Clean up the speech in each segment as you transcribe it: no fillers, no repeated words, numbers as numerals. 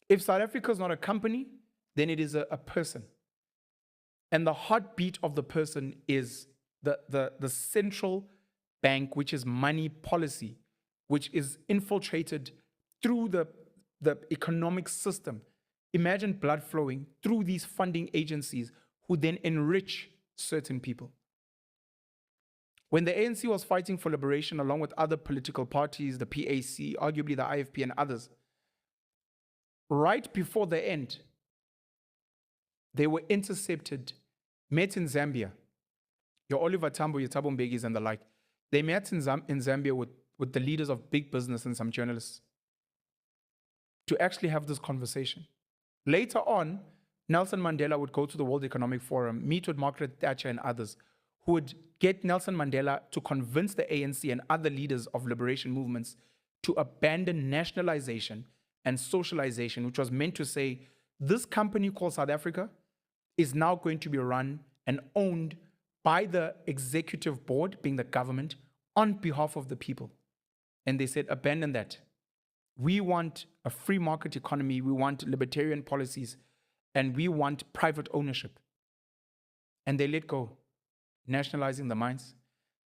If South Africa is not a company, then it is a person. And the heartbeat of the person is the central bank, which is money policy, which is infiltrated through the economic system. Imagine blood flowing through these funding agencies who then enrich certain people. When the ANC was fighting for liberation along with other political parties, the PAC, arguably the IFP and others, right before the end, they were intercepted, met in Zambia. Your Oliver Tambo, your Thabo Mbekis and the like. They met in Zambia with the leaders of big business and some journalists to actually have this conversation. Later on, Nelson Mandela would go to the World Economic Forum, meet with Margaret Thatcher and others, who would get Nelson Mandela to convince the ANC and other leaders of liberation movements to abandon nationalization and socialization, which was meant to say, this company called South Africa is now going to be run and owned by the executive board, being the government, on behalf of the people. And they said, abandon that. We want a free market economy, we want libertarian policies, and we want private ownership. And they let go, nationalizing the mines.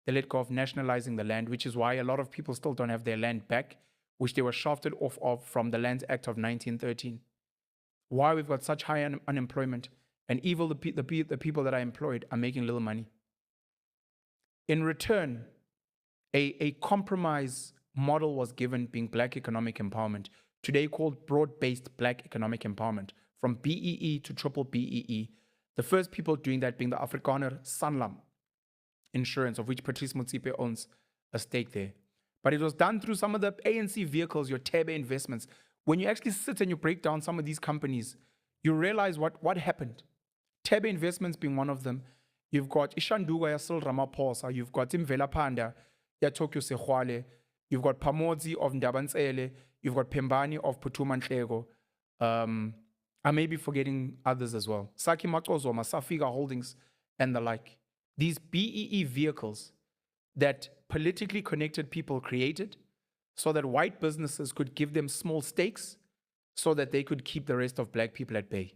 They let go of nationalizing the land, which is why a lot of people still don't have their land back, which they were shafted off of from the Lands Act of 1913. Why we've got such high unemployment, and even the people that are employed are making little money. In return, a compromise model was given, being Black economic empowerment, today called broad-based Black economic empowerment, from BEE to triple BEE. The first people doing that being the Afrikaner Sanlam Insurance, of which Patrice Motsepe owns a stake there. But it was done through some of the ANC vehicles, your Tebe investments. When you actually sit and you break down some of these companies, you realize what happened. Tebe Investments being one of them. You've got Ishanduga Yasil Ramaphosa, you've got Imvela Panda, Tokyo Sehwale, you've got Pamodzi of Ndabantsele, you've got Pembani of Putuma Nhleko. I may be forgetting others as well. Saki Makozoma, Safiga Holdings, and the like. These BEE vehicles that politically connected people created so that white businesses could give them small stakes so that they could keep the rest of Black people at bay.